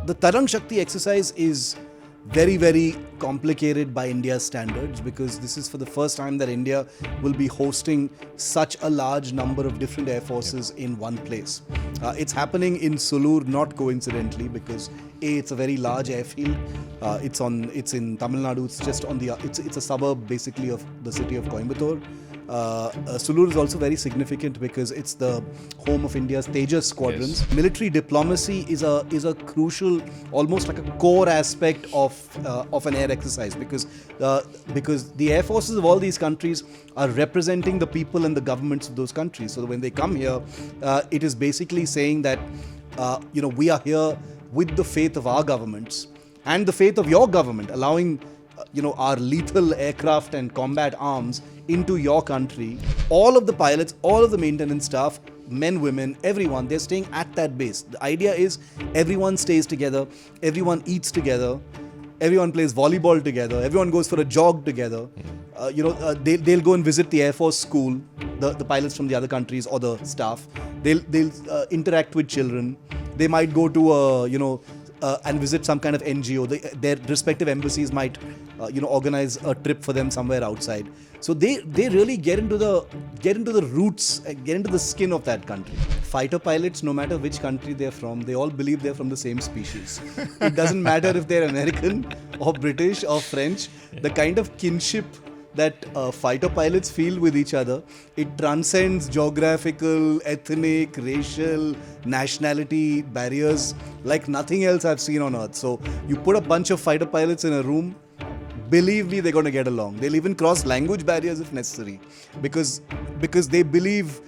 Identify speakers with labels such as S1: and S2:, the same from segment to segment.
S1: the Tarang Shakti exercise is very, very complicated by India's standards, because this is for the first time that India will be hosting such a large number of different air forces in one place. It's happening in Sulur, not coincidentally, because it's a very large airfield. It's in Tamil Nadu. It's just on the it's a suburb basically of the city of Coimbatore. Sulur is also very significant because it's the home of India's Tejas squadrons. Yes. Military diplomacy is a crucial, almost like a core aspect of an air exercise, because the air forces of all these countries are representing the people and the governments of those countries. So when they come here, it is basically saying that we are here with the faith of our governments and the faith of your government, allowing our lethal aircraft and combat arms into your country. All of the pilots, all of the maintenance staff, men, women, everyone, they're staying at that base. The idea is everyone stays together, everyone eats together, everyone plays volleyball together, everyone goes for a jog together. They'll go and visit the Air Force school, the pilots from the other countries or the staff. They'll interact with children. They might go to and visit some kind of NGO. Their respective embassies might organize a trip for them somewhere outside. So they really get into the roots, get into the skin of that country. Fighter pilots, no matter which country they're from, they all believe they're from the same species. It doesn't matter if they're American or British or French. The kind of kinship that fighter pilots feel with each other, it transcends geographical, ethnic, racial, nationality barriers like nothing else I've seen on Earth. So you put a bunch of fighter pilots in a room, believe me, they're going to get along. They'll even cross language barriers if necessary, because they believe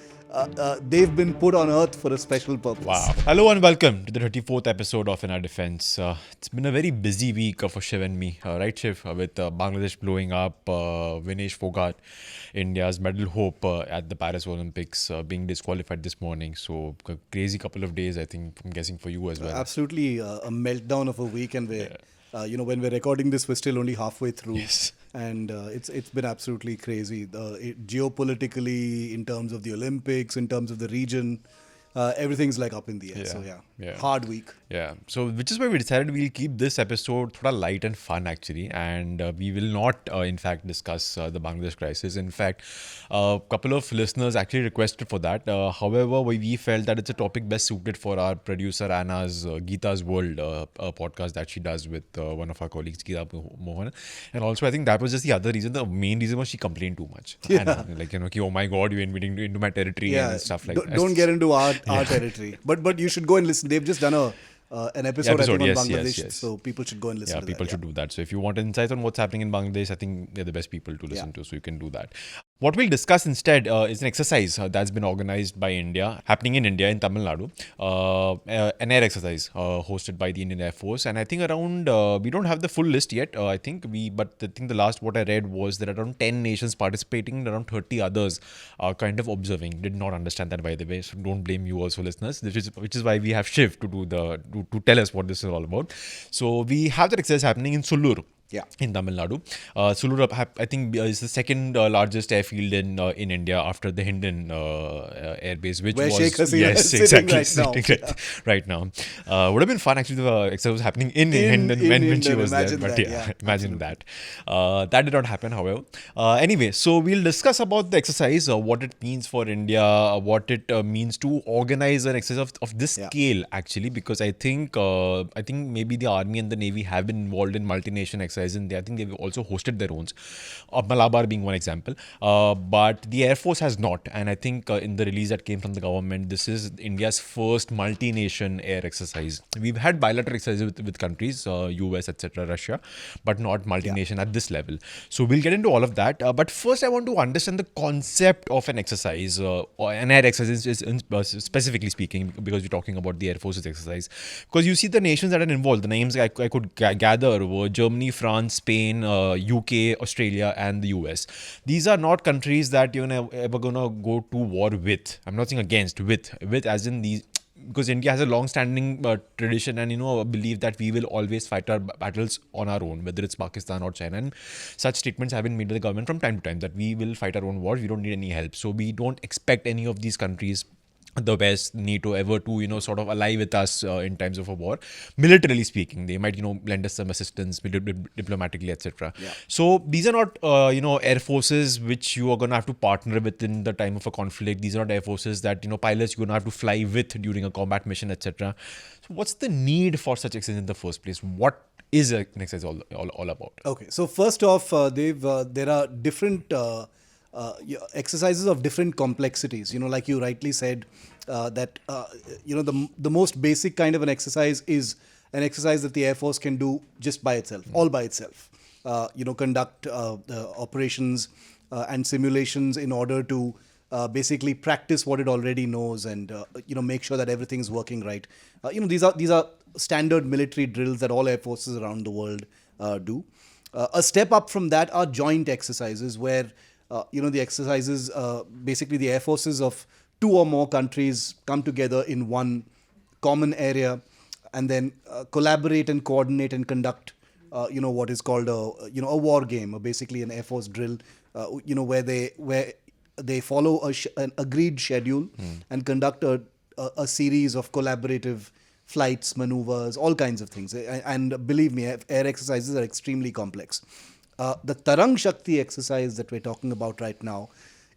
S1: they've been put on Earth for a special purpose.
S2: Wow. Hello and welcome to the 34th episode of In Our Defense. It's been a very busy week for Shiv and me, right Shiv? With Bangladesh blowing up, Vinesh Fogart, India's medal hope at the Paris Olympics, being disqualified this morning. So a crazy couple of days, I think, I'm guessing for you as well.
S1: Absolutely a meltdown of a week, and when we're recording this, we're still only halfway through.
S2: Yes.
S1: And it's been absolutely crazy. Geopolitically, in terms of the Olympics, in terms of the region, everything's like up in the air. So hard week.
S2: Yeah. So which is why we decided we'll keep this episode thoda light and fun actually, and we will not in fact discuss the Bangladesh crisis. In fact, a couple of listeners actually requested for that. However, we felt that it's a topic best suited for our producer Anna's Geeta's World podcast that she does with one of our colleagues, Geeta Mohan. And also I think that was just the other reason. The main reason was she complained too much. Yeah. Anna, oh my God, you're invading into my territory and stuff like that.
S1: Don't get into our territory. But you should go and listen. They've just done an episode I think, on Bangladesh, yes. So people should go and listen to that.
S2: People should do that. So if you want insights on what's happening in Bangladesh, I think they're the best people to listen to, so you can do that. What we'll discuss instead is an exercise that's been organized by India, happening in India, in Tamil Nadu, an air exercise hosted by the Indian Air Force. And I think around, we don't have the full list yet, but I think the last what I read was that around 10 nations participating and around 30 others are kind of observing. Did not understand that, by the way, so don't blame you also, listeners, which is why we have Shiv to tell us what this is all about. So we have that exercise happening in Sulur. Yeah, in Tamil Nadu. Sulur, I think, is the second largest airfield in India after the Hindon Air Base, which
S1: where
S2: was
S1: Sheikh Hasina is sitting
S2: right now. Would have been fun actually. The exercise was happening in Hindon when she was there. But imagine that. That did not happen, however. Anyway, so we'll discuss about the exercise, what it means for India, what it means to organize an exercise of this scale actually, because I think maybe the Army and the Navy have been involved in multinational exercises. And I think they've also hosted their own, Malabar being one example, but the Air Force has not. And I think in the release that came from the government, this is India's first multi-nation air exercise. We've had bilateral exercises with countries, US, etc., Russia, but not multi-nation at this level. So we'll get into all of that. But first I want to understand the concept of an exercise, or an air exercise is specifically speaking, because we're talking about the Air Force's exercise. Because you see the nations that are involved, the names I could gather were Germany, France, Spain, UK, Australia, and the US. These are not countries that you're ever gonna go to war with. I'm not saying against, with as in these, because India has a long-standing tradition and a belief that we will always fight our battles on our own, whether it's Pakistan or China. And such statements have been made by the government from time to time that we will fight our own wars. We don't need any help. So we don't expect any of these countries the best NATO ever to sort of ally with us in times of a war. Militarily speaking, they might lend us some assistance diplomatically, etc.
S1: Yeah.
S2: So these are not air forces which you are going to have to partner with in the time of a conflict. These are not air forces that pilots you're going to have to fly with during a combat mission, etc. So what's the need for such exercise in the first place? What is an exercise all about?
S1: Okay, so first off, there are different exercises of different complexities. Like you rightly said, that the most basic kind of an exercise is an exercise that the Air Force can do just by itself, all by itself. Conduct operations and simulations in order to basically practice what it already knows and make sure that everything's working right. These are standard military drills that all air forces around the world do. A step up from that are joint exercises where the exercises basically the air forces of two or more countries come together in one common area and then collaborate and coordinate and conduct what is called a war game, or basically an air force drill, where they follow an agreed schedule and conduct a series of collaborative flights, maneuvers, all kinds of things. And believe me, air exercises are extremely complex. The Tarang Shakti exercise that we're talking about right now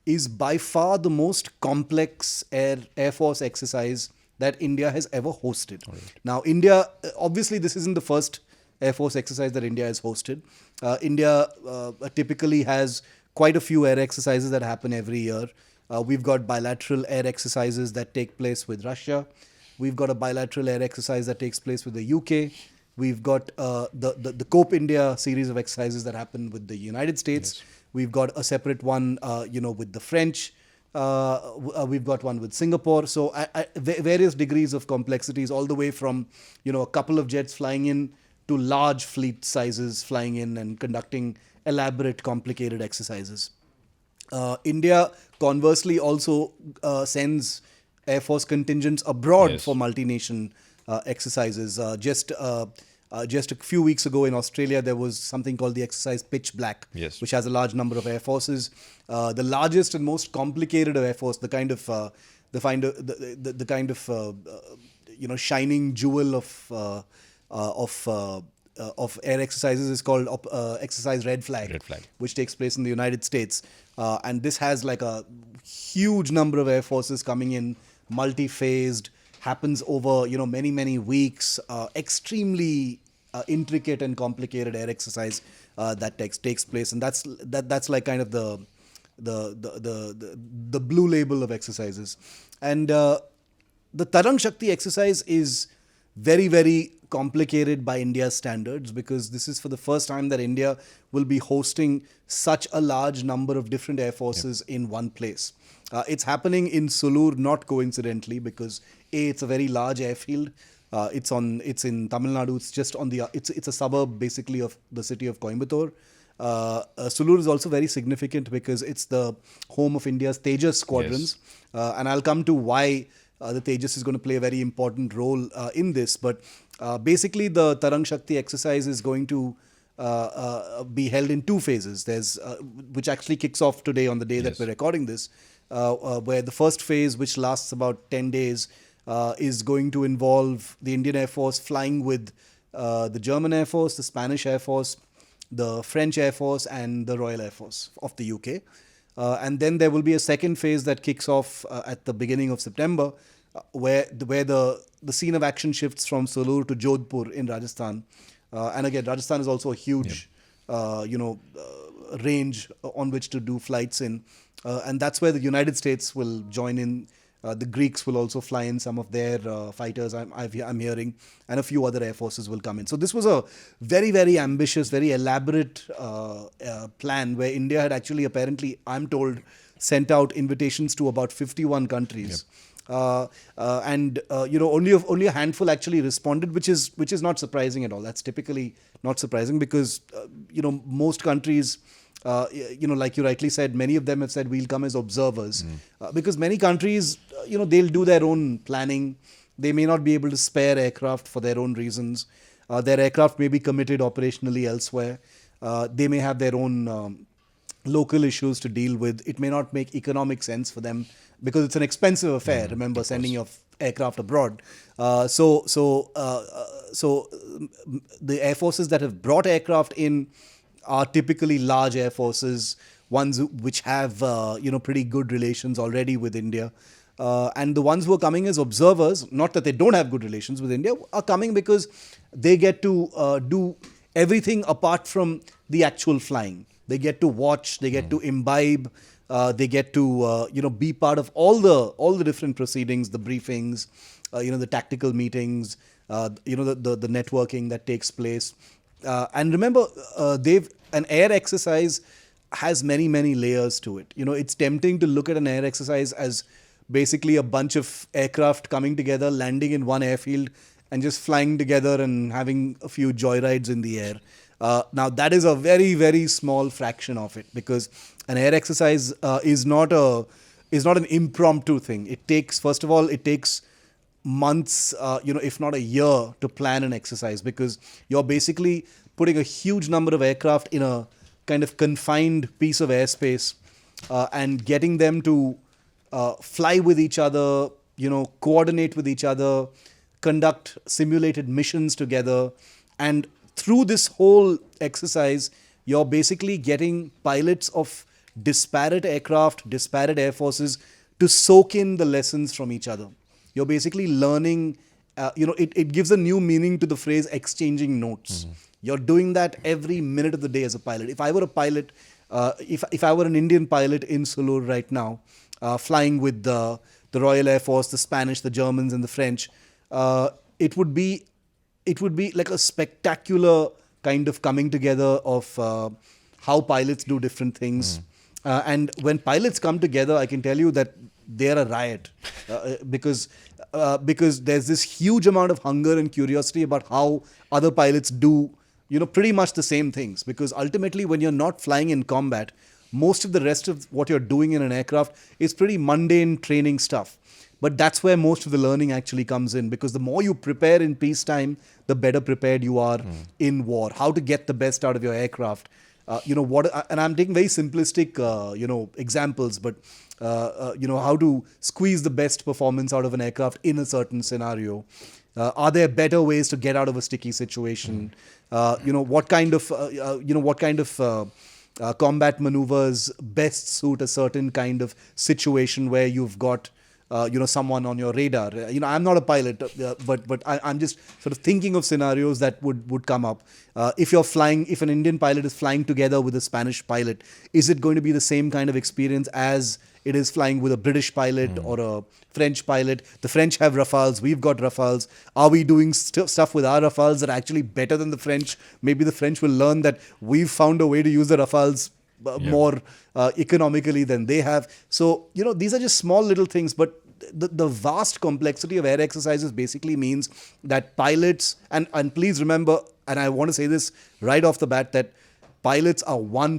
S1: is by far the most complex Air Force exercise that India has ever hosted. Right. Now, India, obviously this isn't the first Air Force exercise that India has hosted. India typically has quite a few air exercises that happen every year. We've got bilateral air exercises that take place with Russia. We've got a bilateral air exercise that takes place with the UK. We've got the COPE India series of exercises that happen with the United States. Yes. We've got a separate one, with the French. We've got one with Singapore. So various degrees of complexities, all the way from, a couple of jets flying in to large fleet sizes flying in and conducting elaborate, complicated exercises. India, conversely, also sends Air Force contingents abroad. Yes. For multinational exercises. Just a few weeks ago in Australia, there was something called the exercise Pitch Black, yes, which has a large number of air forces. The largest and most complicated of air force, the kind of shining jewel of air exercises is called exercise Red Flag, which takes place in the United States. And this has like a huge number of air forces coming in, multi-phased, happens over many weeks, extremely intricate and complicated air exercise that takes place, and that's like kind of the blue label of exercises. And the Tarang Shakti exercise is very, very complicated by India's standards, because this is for the first time that India will be hosting such a large number of different air forces. Yep. In one place. It's happening in Sulur, not coincidentally, because it's a very large airfield. It's in Tamil Nadu. It's just on it's a suburb basically of the city of Coimbatore. Sulur is also very significant because it's the home of India's Tejas squadrons. Yes. And I'll come to why the Tejas is going to play a very important role in this. But basically, the Tarang Shakti exercise is going to be held in two phases. There's which actually kicks off today on the day. Yes. That we're recording this, where the first phase, which lasts about 10 days, is going to involve the Indian Air Force flying with the German Air Force, the Spanish Air Force, the French Air Force, and the Royal Air Force of the UK. And then there will be a second phase that kicks off at the beginning of September, where the scene of action shifts from Sulur to Jodhpur in Rajasthan. And again, Rajasthan is also a huge, range on which to do flights in. And that's where the United States will join in. The Greeks will also fly in some of their fighters, I'm hearing, and a few other air forces will come in. So this was a very, very ambitious, very elaborate plan where India had actually, apparently, I'm told, sent out invitations to about 51 countries. Yep. Only a handful actually responded, which is not surprising at all. That's typically not surprising because most countries, like you rightly said, many of them have said we'll come as observers, because many countries, they'll do their own planning. They may not be able to spare aircraft for their own reasons. Their aircraft may be committed operationally elsewhere. They may have their own local issues to deal with. It may not make economic sense for them because it's an expensive affair. Remember, sending your aircraft abroad. So the air forces that have brought aircraft in are typically large air forces, ones which have pretty good relations already with India. And the ones who are coming as observers, not that they don't have good relations with India, are coming because they get to do everything apart from the actual flying. They get to watch, they get to imbibe, they get to be part of all the different proceedings, the briefings, the tactical meetings, the networking that takes place. And remember, an air exercise has many layers to it. It's tempting to look at an air exercise as basically a bunch of aircraft coming together, landing in one airfield, and just flying together and having a few joyrides in the air. Now, that is a very small fraction of it, because an air exercise is not an impromptu thing. It takes months, if not a year, to plan an exercise, because you're basically putting a huge number of aircraft in a kind of confined piece of airspace and getting them to fly with each other, coordinate with each other, conduct simulated missions together. And through this whole exercise, you're basically getting pilots of disparate aircraft, disparate air forces to soak in the lessons from each other. You're basically learning, it gives a new meaning to the phrase exchanging notes. You're doing that every minute of the day as a pilot. If I were a pilot, if I were an Indian pilot in Sulur right now, flying with the Royal Air Force, the Spanish, the Germans, and the French, it would be like a spectacular kind of coming together of how pilots do different things. And when pilots come together, I can tell you that they're a riot because there's this huge amount of hunger and curiosity about how other pilots do pretty much the same things. Because ultimately, when you're not flying in combat, most of the rest of what you're doing in an aircraft is pretty mundane training stuff. But that's where most of the learning actually comes in, because the more you prepare in peacetime, the better prepared you are in war. How to get the best out of your aircraft. And I'm taking very simplistic, examples, but how to squeeze the best performance out of an aircraft in a certain scenario. Are there better ways to get out of a sticky situation? What kind of combat maneuvers best suit a certain kind of situation where you've got someone on your radar. I'm not a pilot, but I'm just sort of thinking of scenarios that would come up. If an Indian pilot is flying together with a Spanish pilot, is it going to be the same kind of experience as it is flying with a British pilot or a French pilot? The French have Rafales, we've got Rafales. Are we doing stuff with our Rafales that are actually better than the French? Maybe the French will learn that we've found a way to use the Rafales more economically than they have. So, these are just small little things, but the vast complexity of air exercises basically means that pilots, and please remember, and I want to say this right off the bat, that pilots are one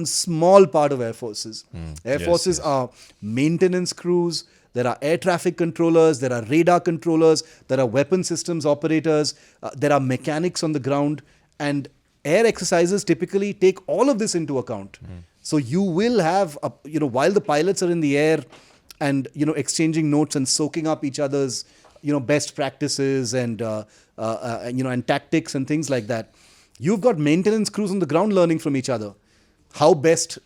S1: small part of air forces. Air forces are maintenance crews, there are air traffic controllers, there are radar controllers, there are weapon systems operators, there are mechanics on the ground, and air exercises typically take all of this into account. So you will have, while the pilots are in the air and exchanging notes and soaking up each other's best practices and and tactics and things like that, you've got maintenance crews on the ground learning from each other. How best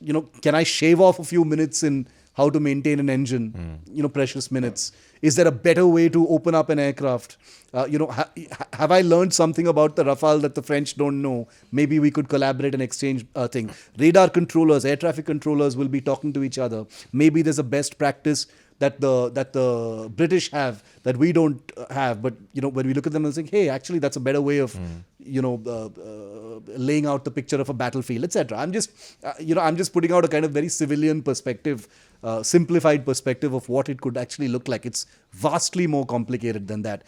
S1: can I shave off a few minutes in how to maintain an engine, precious minutes? Is there a better way to open up an aircraft? Have I learned something about the Rafale that the French don't know? Maybe we could collaborate and exchange thing. Radar controllers, air traffic controllers will be talking to each other. Maybe there's a best practice that the British have that we don't have. But when we look at them and think, hey, actually that's a better way of laying out the picture of a battlefield, etc. I'm just putting out a kind of very civilian perspective, simplified perspective of what it could actually look like. It's vastly more complicated than that.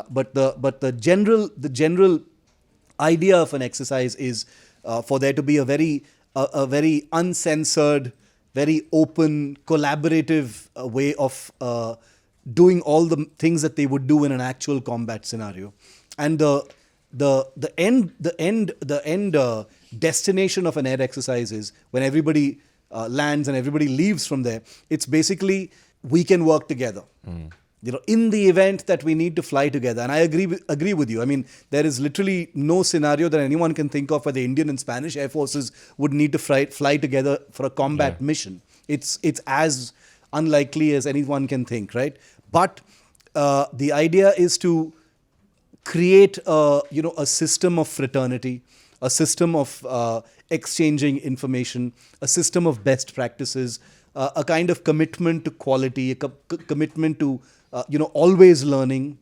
S1: But the general idea of an exercise is for there to be a very uncensored, very open, collaborative way of doing all the things that they would do in an actual combat scenario. And the end destination of an air exercise is when everybody lands and everybody leaves from there. It's basically we can work together. In the event that we need to fly together. And I agree with you. I mean, there is literally no scenario that anyone can think of where the Indian and Spanish Air Forces would need to fly together for a combat mission. It's as unlikely as anyone can think, right? But the idea is to create a system of fraternity, a system of exchanging information, a system of best practices, a kind of commitment to quality, a commitment to always learning,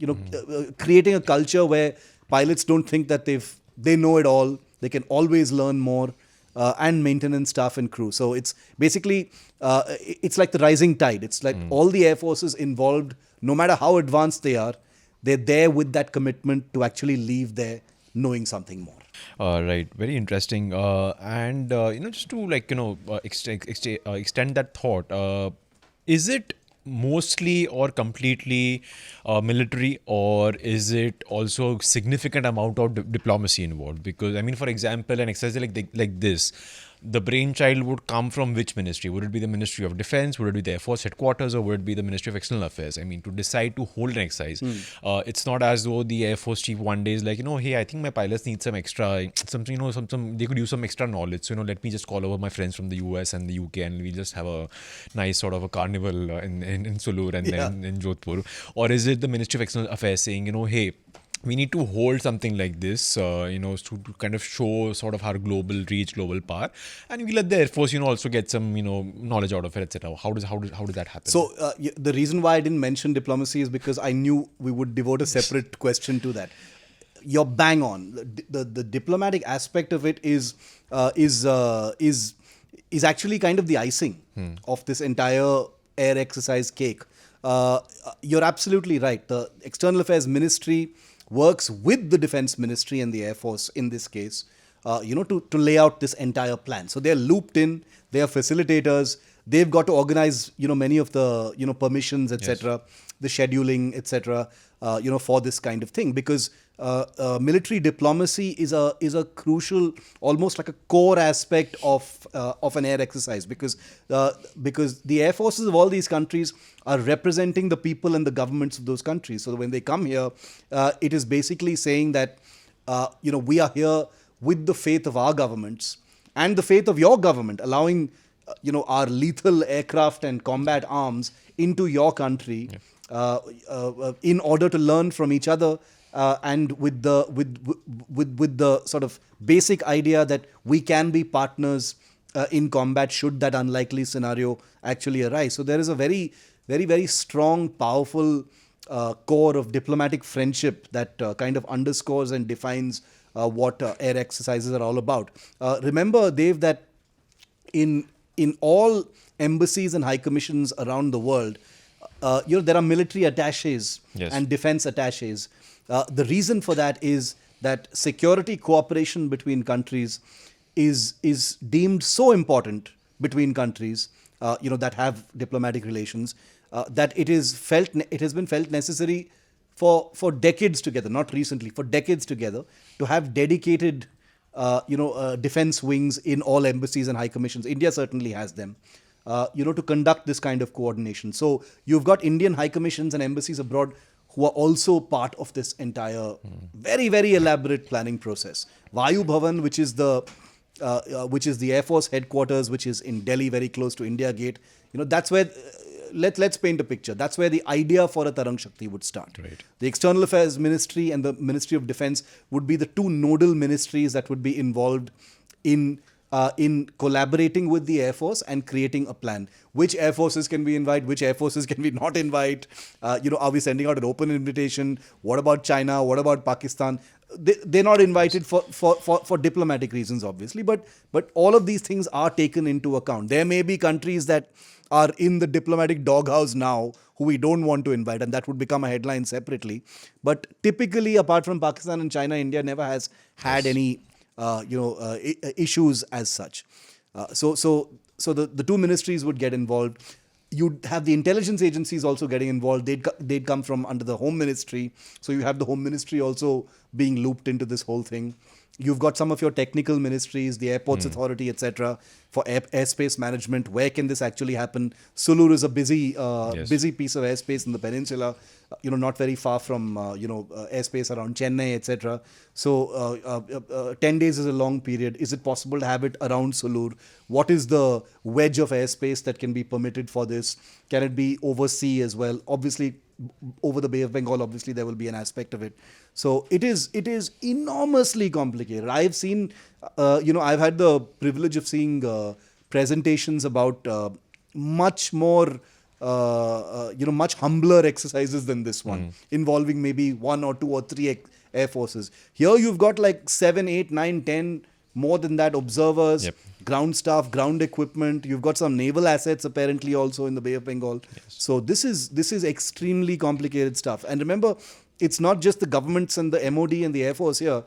S1: creating a culture where pilots don't think that they know it all. They can always learn more, and maintenance staff and crew. So it's basically, it's like the rising tide. It's like all the air forces involved, no matter how advanced they are, they're there with that commitment to actually leave there knowing something more.
S2: Right, very interesting. And just to extend that thought, is it mostly or completely military, or is it also significant amount of diplomacy involved? Because I mean, for example, an exercise like this, the brainchild would come from which ministry? Would it be the Ministry of Defense? Would it be the Air Force headquarters, or would it be the Ministry of External Affairs? I mean, to decide to hold an exercise, it's not as though the Air Force chief one day is like, hey, I think my pilots need some extra, something, they could use some extra knowledge. So, let me just call over my friends from the US and the UK, and we just have a nice sort of a carnival in Sulur and then in Jodhpur. Or is it the Ministry of External Affairs saying, hey, we need to hold something like this, to kind of show sort of our global reach, global power, and we let the Air Force, also get some, knowledge out of it, etc. How does that happen?
S1: So the reason why I didn't mention diplomacy is because I knew we would devote a separate question to that. You're bang on. The diplomatic aspect of it is actually kind of the icing of this entire air exercise cake. You're absolutely right. The External Affairs Ministry works with the Defense Ministry and the Air Force in this case, to lay out this entire plan. So they're looped in, they are facilitators, they've got to organize, many of the, permissions, etc., the scheduling, etc., for this kind of thing. Because military diplomacy is a crucial, almost like a core aspect of an air exercise, because the air forces of all these countries are representing the people and the governments of those countries. So when they come here, it is basically saying that we are here with the faith of our governments and the faith of your government, allowing our lethal aircraft and combat arms into your country, in order to learn from each other, and with the sort of basic idea that we can be partners in combat should that unlikely scenario actually arise. So there is a very, very, very strong, powerful core of diplomatic friendship that kind of underscores and defines what air exercises are all about. Remember, Dev, that in all embassies and high commissions around the world, there are military attaches and defense attaches. The reason for that is that security cooperation between countries is deemed so important between countries, that have diplomatic relations, that it has been felt necessary for decades together, not recently, for decades together, to have dedicated defense wings in all embassies and high commissions. India certainly has them, to conduct this kind of coordination. So you've got Indian high commissions and embassies abroad who are also part of this entire very, very elaborate planning process. Vayu Bhavan, which is the Air Force headquarters, which is in Delhi, very close to India Gate. That's where, let's paint a picture. That's where the idea for a Tarang Shakti would start.
S2: Right.
S1: The External Affairs Ministry and the Ministry of Defense would be the two nodal ministries that would be involved in collaborating with the Air Force and creating a plan. Which Air Forces can we invite? Which Air Forces can we not invite? Are we sending out an open invitation? What about China? What about Pakistan? They're not invited for diplomatic reasons, obviously, but all of these things are taken into account. There may be countries that are in the diplomatic doghouse now who we don't want to invite, and that would become a headline separately. But typically, apart from Pakistan and China, India never has had any issues as such. So the two ministries would get involved. You'd have the intelligence agencies also getting involved. They'd come from under the Home Ministry. So you have the Home Ministry also being looped into this whole thing. You've got some of your technical ministries, the Airports Authority, etc., for airspace management. Where can this actually happen? Sulur is a busy piece of airspace in the peninsula, not very far from airspace around Chennai, etc. So 10 days is a long period. Is it possible to have it around Sulur? What is the wedge of airspace that can be permitted for this? Can it be overseas as well? Obviously, over the Bay of Bengal, obviously there will be an aspect of it. So it is enormously complicated. I've seen, I've had the privilege of seeing presentations about much more, much humbler exercises than this one, involving maybe 1 or 2 or 3 air forces. Here you've got like 7, 8, 9, 10, more than that, observers, ground staff, ground equipment. You've got some naval assets apparently also in the Bay of Bengal.
S2: Yes.
S1: So this is extremely complicated stuff. And remember, it's not just the governments and the MOD and the Air Force here.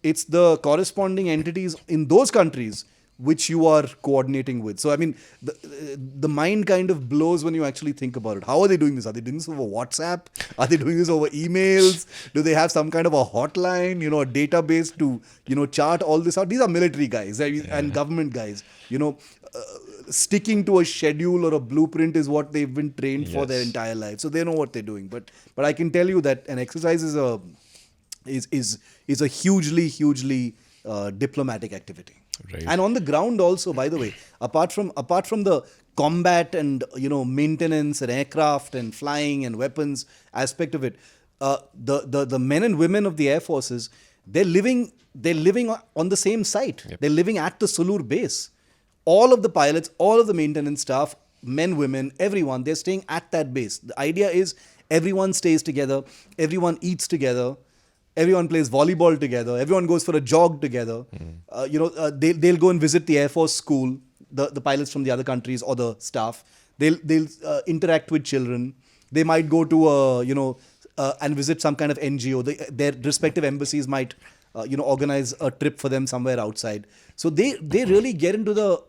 S1: It's the corresponding entities in those countries which you are coordinating with. So, I mean, the mind kind of blows when you actually think about it. How are they doing this? Are they doing this over WhatsApp? Are they doing this over emails? Do they have some kind of a hotline, a database to, chart all this out? These are military guys and government guys. Sticking to a schedule or a blueprint is what they've been trained for their entire life. So they know what they're doing. But I can tell you that an exercise is a hugely diplomatic activity.
S2: Right.
S1: And on the ground also, by the way, apart from the combat and maintenance and aircraft and flying and weapons aspect of it, the men and women of the air forces, they're living on the same site. They're living at the Sulur base. All of the pilots, all of the maintenance staff, men, women, everyone, they're staying at that base. The idea is everyone stays together, everyone eats together. Everyone plays volleyball together. Everyone goes for a jog together. They'll go and visit the Air Force school, the pilots from the other countries or the staff. They'll interact with children. They might go to and visit some kind of NGO. Their respective embassies might organize a trip for them somewhere outside. So they really get into the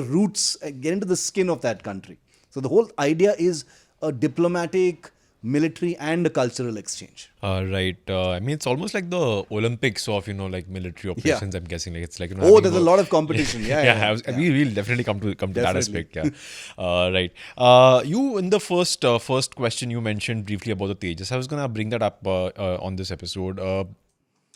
S1: roots, get into the skin of that country. So the whole idea is a diplomatic, military and a cultural exchange.
S2: Right. I mean, it's almost like the Olympics of, like military operations, I'm guessing. Like, it's like,
S1: there's a lot of competition.
S2: We will definitely come to that aspect. Yeah. Right. You, in the first question, you mentioned briefly about the Tejas. I was going to bring that up on this episode.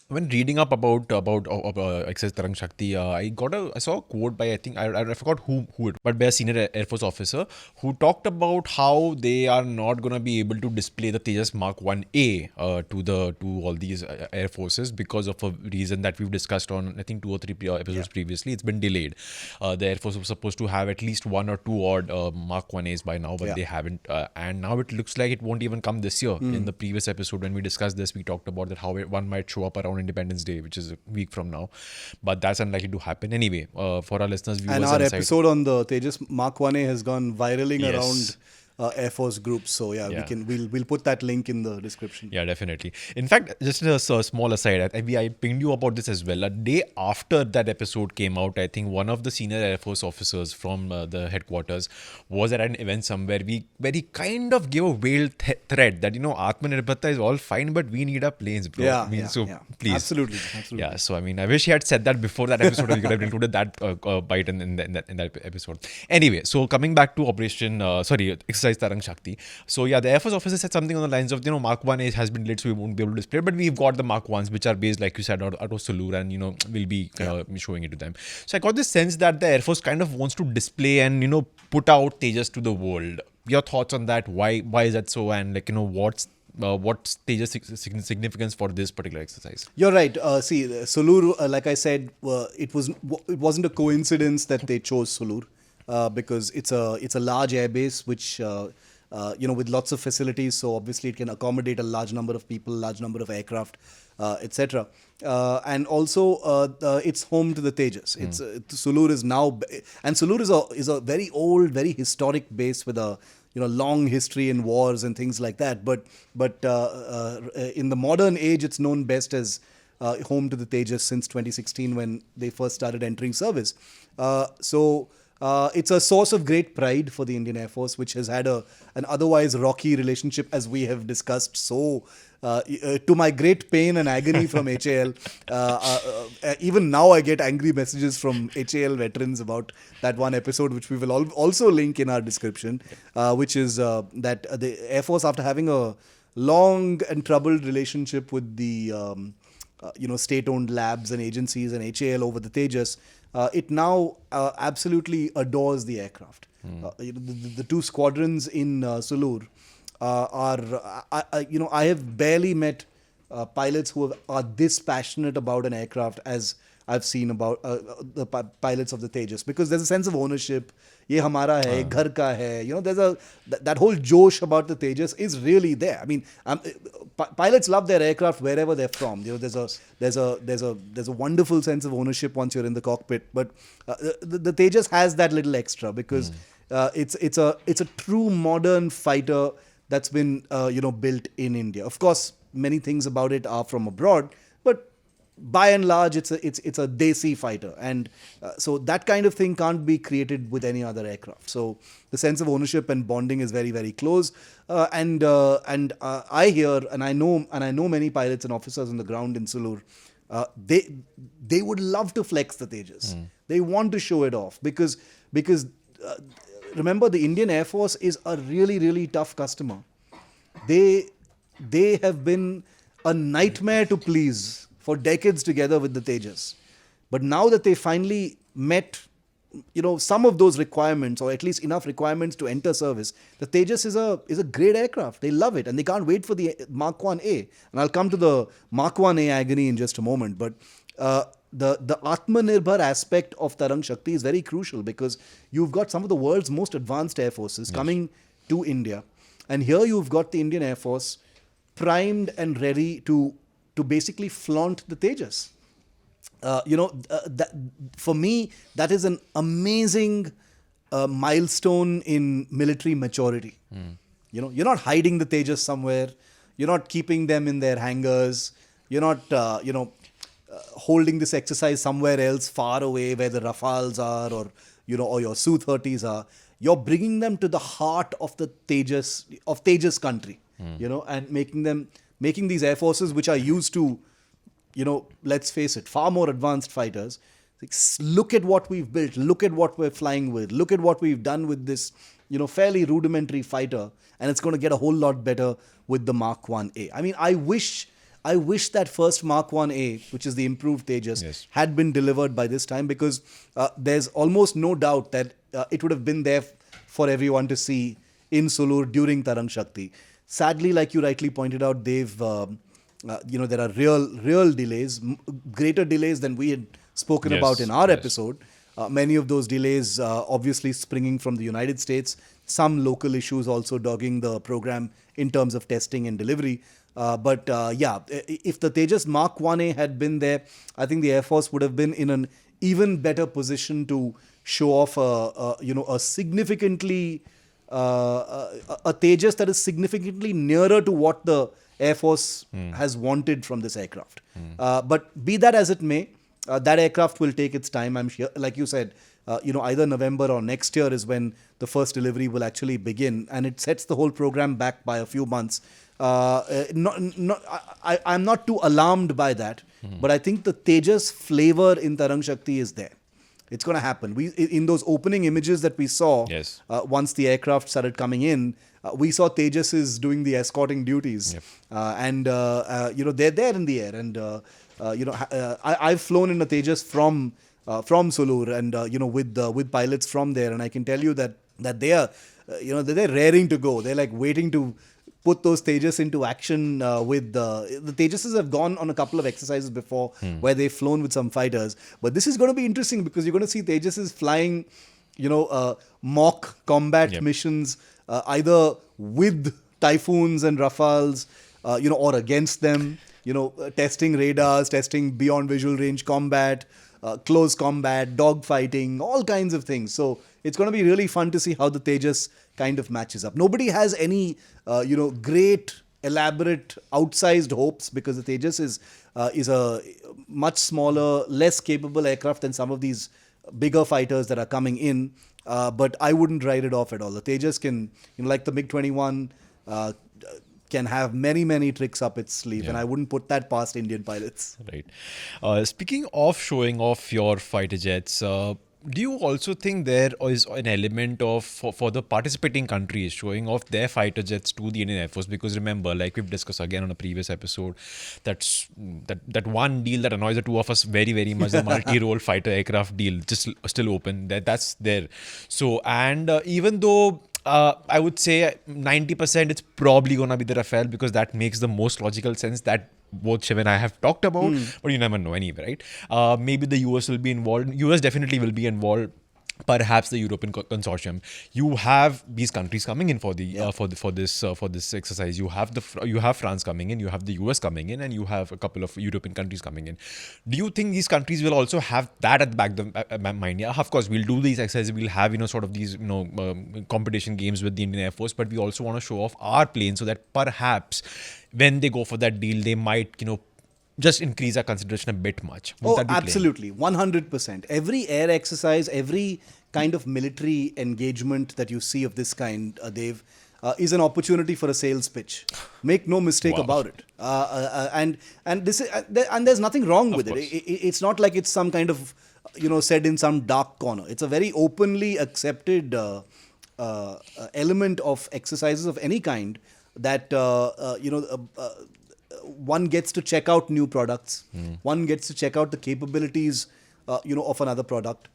S2: When reading up about Exercise Tarang Shakti, I saw a quote by, I think I forgot who it, but by a senior Air Force officer who talked about how they are not going to be able to display the Tejas Mark 1A to all these air forces because of a reason that we've discussed on, I think, 2 or 3 episodes previously. It's been delayed. The Air Force was supposed to have at least 1 or 2 odd Mark 1As by now, but they haven't. And now it looks like it won't even come this year. In the previous episode, when we discussed this, we talked about that how one might show up around Independence Day, which is a week from now, but that's unlikely to happen anyway. For our listeners, viewers,
S1: and our episode on the Tejas Mark 1A has gone viraling around Air Force groups. So we'll put that link in the description.
S2: Yeah, definitely. In fact, just a small aside, I pinged you about this as well. A day after that episode came out, I think one of the senior Air Force officers from the headquarters was at an event somewhere where he kind of gave a veiled thread that, Atmanirbharta is all fine, but we need our planes, bro. Please.
S1: Absolutely.
S2: Yeah, so I wish he had said that before that episode. We could have included that bite in that episode. Anyway, so coming back to Exercise Tarang Shakti. So the Air Force officer said something on the lines of, Mark 1 has been delayed, so we won't be able to display it, but we've got the Mark 1s, which are based, like you said, out of Sulur, and, we'll be showing it to them. So I got this sense that the Air Force kind of wants to display and, put out Tejas to the world. Your thoughts on that? Why is that so? And what's Tejas' significance for this particular exercise?
S1: You're right. Sulur, like I said, it wasn't a coincidence that they chose Sulur. Because it's a large airbase which with lots of facilities, so obviously it can accommodate a large number of people, large number of aircraft, etc. And also it's home to the Tejas. Sulur is now, and Sulur is a very old, very historic base with a long history in wars and things like that. But in the modern age, it's known best as home to the Tejas since 2016 when they first started entering service. It's a source of great pride for the Indian Air Force, which has had an otherwise rocky relationship, as we have discussed. So, to my great pain and agony from HAL, even now I get angry messages from HAL veterans about that one episode, which we will also link in our description, which is that the Air Force, after having a long and troubled relationship with the state-owned labs and agencies and HAL over the Tejas, it now absolutely adores the aircraft. The two squadrons in Sulur I have barely met pilots who are this passionate about an aircraft as I've seen about the pilots of the Tejas, because there's a sense of ownership. ये हमारा है, घर का है. There's that whole josh about the Tejas is really there. I mean, pilots love their aircraft wherever they're from. There's a wonderful sense of ownership once you're in the cockpit. But the Tejas has that little extra because it's a true modern fighter that's been built in India. Of course, many things about it are from abroad, but by and large, it's a desi fighter, and so that kind of thing can't be created with any other aircraft. So the sense of ownership and bonding is very, very close. And I hear and I know many pilots and officers on the ground in Sulur. They would love to flex the Tejas. They want to show it off because remember, the Indian Air Force is a really, really tough customer. They have been a nightmare to please for decades together with the Tejas. But now that they finally met, some of those requirements, or at least enough requirements to enter service, the Tejas is a great aircraft. They love it, and they can't wait for the Mark 1A. And I'll come to the Mark 1A agony in just a moment. But the Atmanirbhar aspect of Tarang Shakti is very crucial, because you've got some of the world's most advanced air forces coming to India. And here you've got the Indian Air Force primed and ready to basically flaunt the Tejas. For me, that is an amazing milestone in military maturity. You're not hiding the Tejas somewhere. You're not keeping them in their hangars. You're not, holding this exercise somewhere else far away where the Rafales are or your Su-30s are. You're bringing them to the heart of the Tejas country, and making these air forces, which are used to, let's face it, far more advanced fighters. Look at what we've built. Look at what we're flying with. Look at what we've done with this, fairly rudimentary fighter. And it's going to get a whole lot better with the Mark 1A. I mean, I wish that first Mark 1A, which is the improved Tejas, had been delivered by this time, because there's almost no doubt that it would have been there for everyone to see in Sulur during Tarang Shakti. Sadly, like you rightly pointed out, Dev, there are real delays, greater delays than we had spoken about in our episode. Many of those delays obviously springing from the United States, some local issues also dogging the program in terms of testing and delivery. But if the Tejas Mark 1A had been there, I think the Air Force would have been in an even better position to show off a significantly a Tejas that is significantly nearer to what the Air Force has wanted from this aircraft. But be that as it may, that aircraft will take its time. I'm sure, like you said, either November or next year is when the first delivery will actually begin, and it sets the whole program back by a few months. I'm not too alarmed by that, but I think the Tejas flavor in Tarang Shakti is there. It's going to happen. In those opening images that we saw, once the aircraft started coming in, we saw Tejas doing the escorting duties, and they're there in the air. And I've flown in a Tejas from Sulur, and with pilots from there, and I can tell you that they are they're raring to go. They're like waiting to put those Tejas into action. With the Tejases have gone on a couple of exercises before where they've flown with some fighters. But this is going to be interesting, because you're going to see Tejases flying, mock combat missions, either with Typhoons and Rafales, or against them, testing radars, testing beyond visual range combat, close combat, dog fighting, all kinds of things. So it's going to be really fun to see how the Tejas kind of matches up. Nobody has any, great, elaborate, outsized hopes, because the Tejas is a much smaller, less capable aircraft than some of these bigger fighters that are coming in. But I wouldn't write it off at all. The Tejas can, like the MiG-21, can have many tricks up its sleeve, and I wouldn't put that past Indian pilots.
S2: Right. Speaking of showing off your fighter jets, do you also think there is an element of for the participating countries showing off their fighter jets to the Indian Air Force? Because remember, like we've discussed again on a previous episode, that one deal that annoys the two of us very much, the multi-role fighter aircraft deal, just still open. That's there. So and even though I would say 90% it's probably going to be the Rafale, because that makes the most logical sense, that both Shiv and I have talked about, but you never know anyway, right? Maybe the US will be involved. US definitely will be involved. Perhaps the European consortium. You have these countries coming in for the for this exercise. You have France coming in, you have the US coming in, and you have a couple of European countries coming in. Do you think these countries will also have that at the back of the mind? Yeah, of course, we'll do these exercises. We'll have sort of these competition games with the Indian Air Force, but we also want to show off our planes so that perhaps when they go for that deal, they might just increase our consideration a bit much.
S1: Would that be absolutely, 100%. Every air exercise, every kind of military engagement that you see of this kind, Dev, is an opportunity for a sales pitch. Make no mistake about it. And this is, and there's nothing wrong with it. It's not like it's some kind of said in some dark corner. It's a very openly accepted element of exercises of any kind that one gets to check out new products. One gets to check out the capabilities, of another product.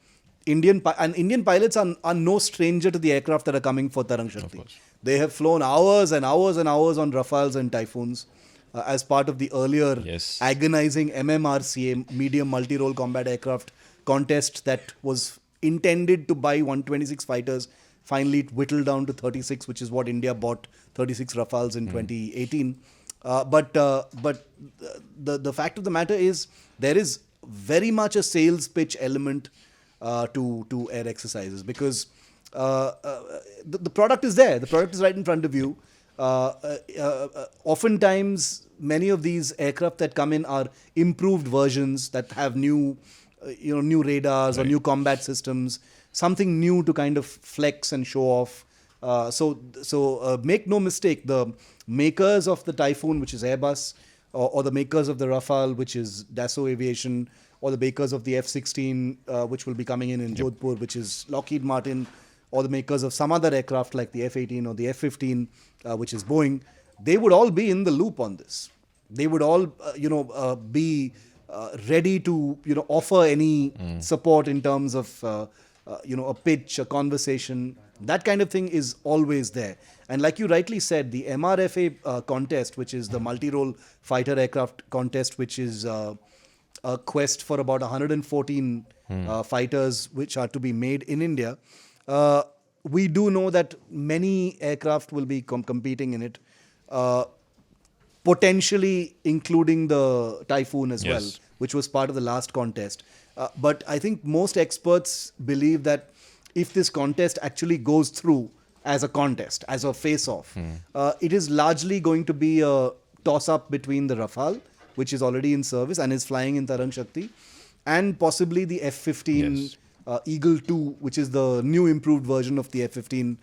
S1: Indian pilots are no stranger to the aircraft that are coming for Tarang Shakti. They have flown hours and hours and hours on Rafales and Typhoons as part of the earlier agonizing MMRCA, medium multi-role combat aircraft contest that was intended to buy 126 fighters. Finally, it whittled down to 36, which is what India bought, 36 Rafales in 2018. But the fact of the matter is there is very much a sales pitch element to air exercises, because the product is there. The product is right in front of you. Oftentimes, many of these aircraft that come in are improved versions that have new radars or new combat systems, something new to kind of flex and show off. So make no mistake, the makers of the Typhoon, which is Airbus, or the makers of the Rafale, which is Dassault Aviation, or the makers of the F-16, which will be coming in Jodhpur, which is Lockheed Martin, or the makers of some other aircraft like the F-18 or the F-15, which is Boeing, they would all be in the loop on this. They would all, be ready to, offer any support in terms of, a pitch, a conversation. That kind of thing is always there. And like you rightly said, the MRFA contest, which is the multi-role fighter aircraft contest, which is a quest for about 114 fighters which are to be made in India. We do know that many aircraft will be competing in it, potentially including the Typhoon as well, which was part of the last contest. But I think most experts believe that if this contest actually goes through as a contest, as a face-off, it is largely going to be a toss-up between the Rafale, which is already in service and is flying in Tarang Shakti, and possibly the F-15 Eagle 2, which is the new improved version of the F-15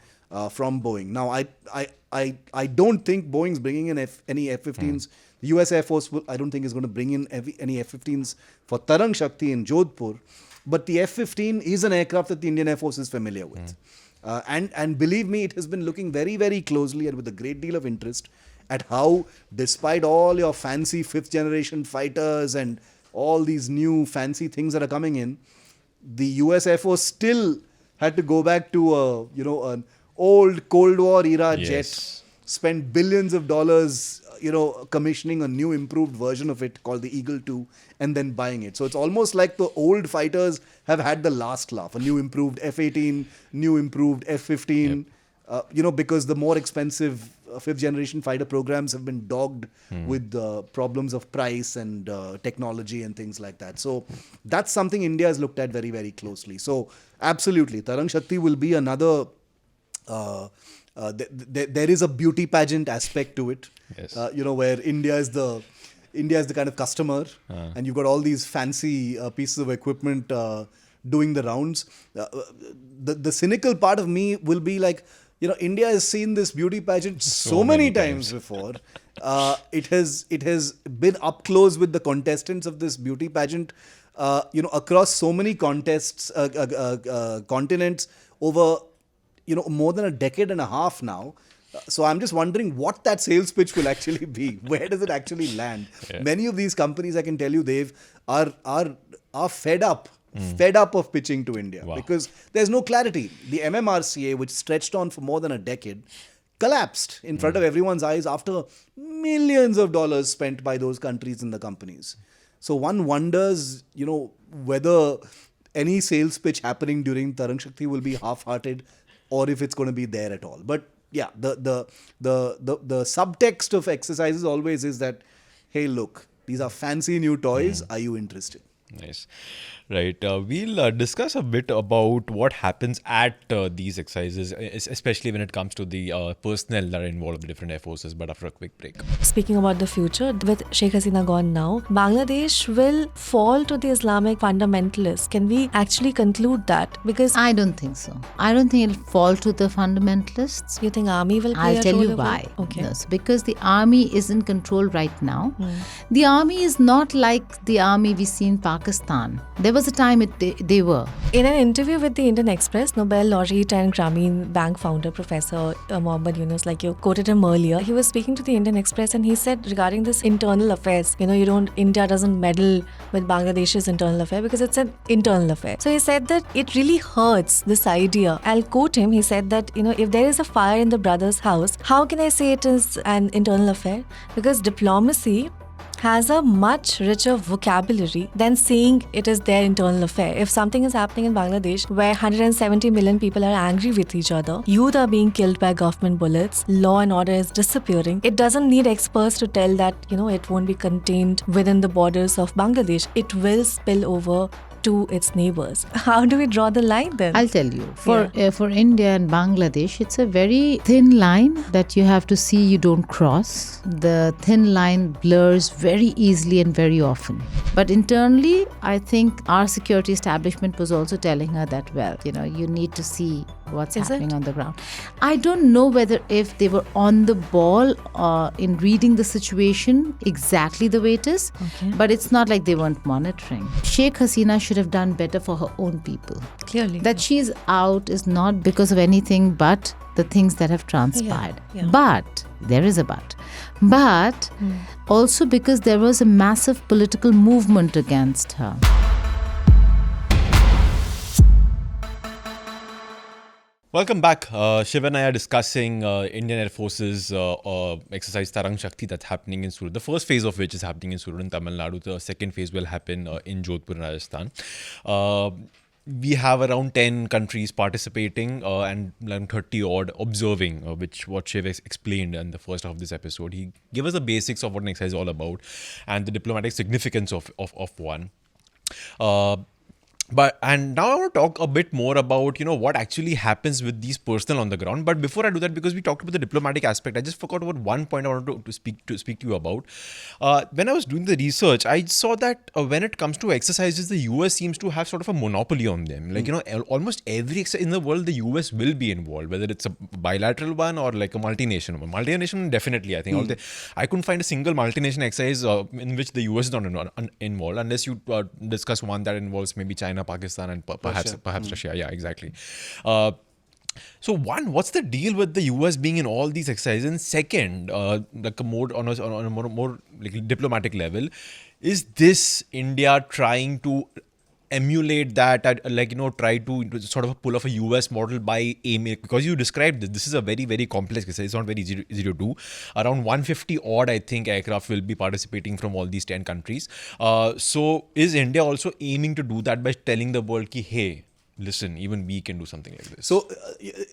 S1: from Boeing. Now, I don't think Boeing's bringing in any F-15s. The US Air Force, I don't think, is going to bring in any F-15s for Tarang Shakti in Jodhpur. But the F-15 is an aircraft that the Indian Air Force is familiar with. And believe me, it has been looking very, very closely and with a great deal of interest at how, despite all your fancy fifth generation fighters and all these new fancy things that are coming in, the US Air Force still had to go back to an old Cold War era jet, spend billions of dollars, commissioning a new improved version of it called the Eagle 2, and then buying it. So it's almost like the old fighters have had the last laugh. A new improved F-18, new improved F-15, because the more expensive fifth generation fighter programs have been dogged with problems of price and technology and things like that. So that's something India has looked at very, very closely. So absolutely, Tarang Shakti will be another... there is a beauty pageant aspect to it, where India is the kind of customer, and you've got all these fancy pieces of equipment doing the rounds. The cynical part of me will be like, India has seen this beauty pageant so many times before. It has been up close with the contestants of this beauty pageant, across so many contests, continents over, more than a decade and a half now. So I'm just wondering what that sales pitch will actually be. Where does it actually land? Yeah. Many of these companies, I can tell you, Dave, are fed up of pitching to India. Wow. Because there's no clarity. The MMRCA, which stretched on for more than a decade, collapsed in front of everyone's eyes after millions of dollars spent by those countries and the companies. So one wonders, whether any sales pitch happening during Tarang Shakti will be half-hearted or if it's going to be there at all. But yeah, the subtext of exercises always is that, hey, look, these are fancy new toys. Are you interested?
S2: Nice. Right. We'll discuss a bit about what happens at these exercises, especially when it comes to the personnel that are involved in different air forces, but after a quick break.
S3: Speaking about the future, with Sheikh Hasina gone now, Bangladesh will fall to the Islamic fundamentalists. Can we actually conclude that? Because
S4: I don't think so. I don't think it'll fall to the fundamentalists.
S3: You think army will play
S4: I'll
S3: a
S4: tell
S3: role
S4: you
S3: of
S4: why.
S3: it? Okay.
S4: Yes, because the army is in control right now. The army is not like the army we see in Pakistan. There was a time they were.
S3: In an interview with the Indian Express, Nobel laureate and Grameen Bank founder Professor Mohammad Yunus, like you quoted him earlier, he was speaking to the Indian Express and he said regarding this internal affairs, India doesn't meddle with Bangladesh's internal affair because it's an internal affair. So he said that it really hurts this idea. I'll quote him. He said that, if there is a fire in the brother's house, how can I say it is an internal affair? Because diplomacy has a much richer vocabulary than saying it is their internal affair. If something is happening in Bangladesh where 170 million people are angry with each other, youth are being killed by government bullets, law and order is disappearing, it doesn't need experts to tell that, it won't be contained within the borders of Bangladesh. It will spill over to its neighbors. How do we draw the line then?
S4: I'll tell you. For India and Bangladesh, it's a very thin line that you have to see you don't cross. The thin line blurs very easily and very often. But internally, I think our security establishment was also telling her that, you need to see what's happening on the ground. I don't know whether if they were on the ball in reading the situation exactly the way it is, but it's not like they weren't monitoring. Sheikh Hasina should have done better for her own people.
S3: Clearly.
S4: That she's out is not because of anything but the things that have transpired.
S3: Yeah.
S4: But, there is a but. But also because there was a massive political movement against her.
S2: Welcome back. Shiv and I are discussing Indian Air Force's exercise Tarang Shakti that's happening in Sulur. The first phase of which is happening in Sulur in Tamil Nadu. The second phase will happen in Jodhpur, Rajasthan. We have around 10 countries participating and 30 odd observing, what Shiv explained in the first half of this episode. He gave us the basics of what an exercise is all about and the diplomatic significance of one. And now I want to talk a bit more about, what actually happens with these personnel on the ground. But before I do that, because we talked about the diplomatic aspect, I just forgot about one point I wanted to speak to you about. When I was doing the research, I saw that when it comes to exercises, the US seems to have sort of a monopoly on them. Like, almost every exercise in the world, the US will be involved, whether it's a bilateral one or like a multinational one. Multinational, definitely, I think. I couldn't find a single multinational exercise in which the US is not involved, unless you discuss one that involves maybe China, Pakistan and perhaps Russia. Yeah, exactly. So one, what's the deal with the US being in all these exercises? And second, like a more on a more like diplomatic level, is this India trying to emulate that, try to sort of pull off a US model by aiming, because you described this is a very, very complex exercise. It's not very easy to do. Around 150 odd, I think, aircraft will be participating from all these 10 countries. So is India also aiming to do that by telling the world, hey, listen, even we can do something like this?
S1: So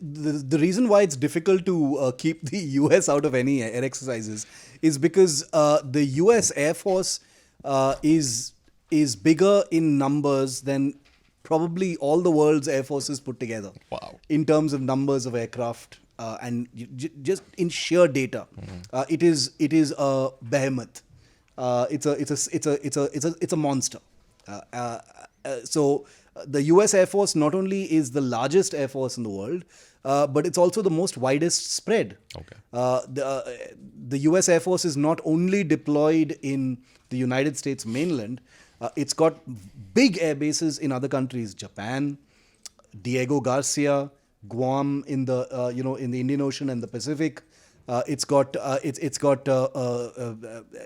S1: the reason why it's difficult to keep the US out of any air exercises is because the US Air Force is bigger in numbers than probably all the world's air forces put together.
S2: Wow.
S1: In terms of numbers of aircraft and just in sheer data, it is a behemoth. It's a monster. So the US Air Force not only is the largest Air Force in the world, but it's also the most widest spread.
S2: Okay.
S1: The US Air Force is not only deployed in the United States mainland, it's got big air bases in other countries, Japan, Diego Garcia, Guam in the in the Indian Ocean and the Pacific. It's got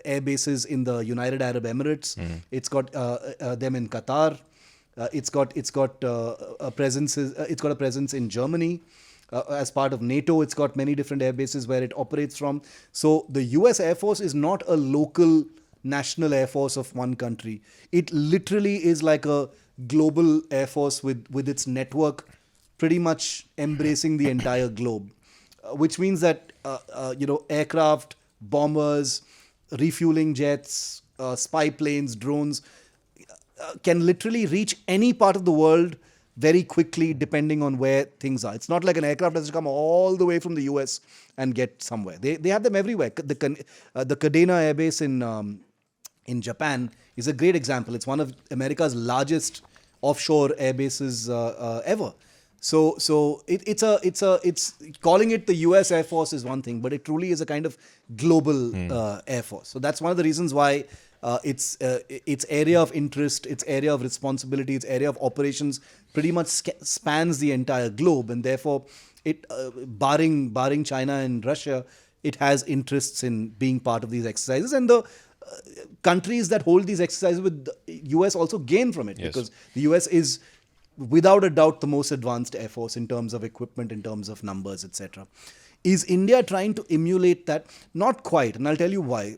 S1: air bases in the United Arab Emirates. It's got them in Qatar. It's got a presence in Germany. As part of NATO, it's got many different air bases where it operates from. So the US Air Force is not a local national air force of one country. It literally is like a global air force with its network pretty much embracing the entire globe, which means that aircraft, bombers, refueling jets, spy planes, drones can literally reach any part of the world very quickly depending on where things are. It's not like an aircraft has to come all the way from the US and get somewhere. They have them everywhere. The Kadena Air Base in Japan is a great example. It's one of America's largest offshore air bases ever. So it's calling it the US Air Force is one thing, but it truly is a kind of global air force. So that's one of the reasons why its area of interest, its area of responsibility, its area of operations pretty much spans the entire globe, and therefore it barring China and Russia, it has interests in being part of these exercises, and the countries that hold these exercises with the US also gain from it, because the US is without a doubt the most advanced air force in terms of equipment, in terms of numbers, etc. Is India trying to emulate that? Not quite, and I'll tell you why.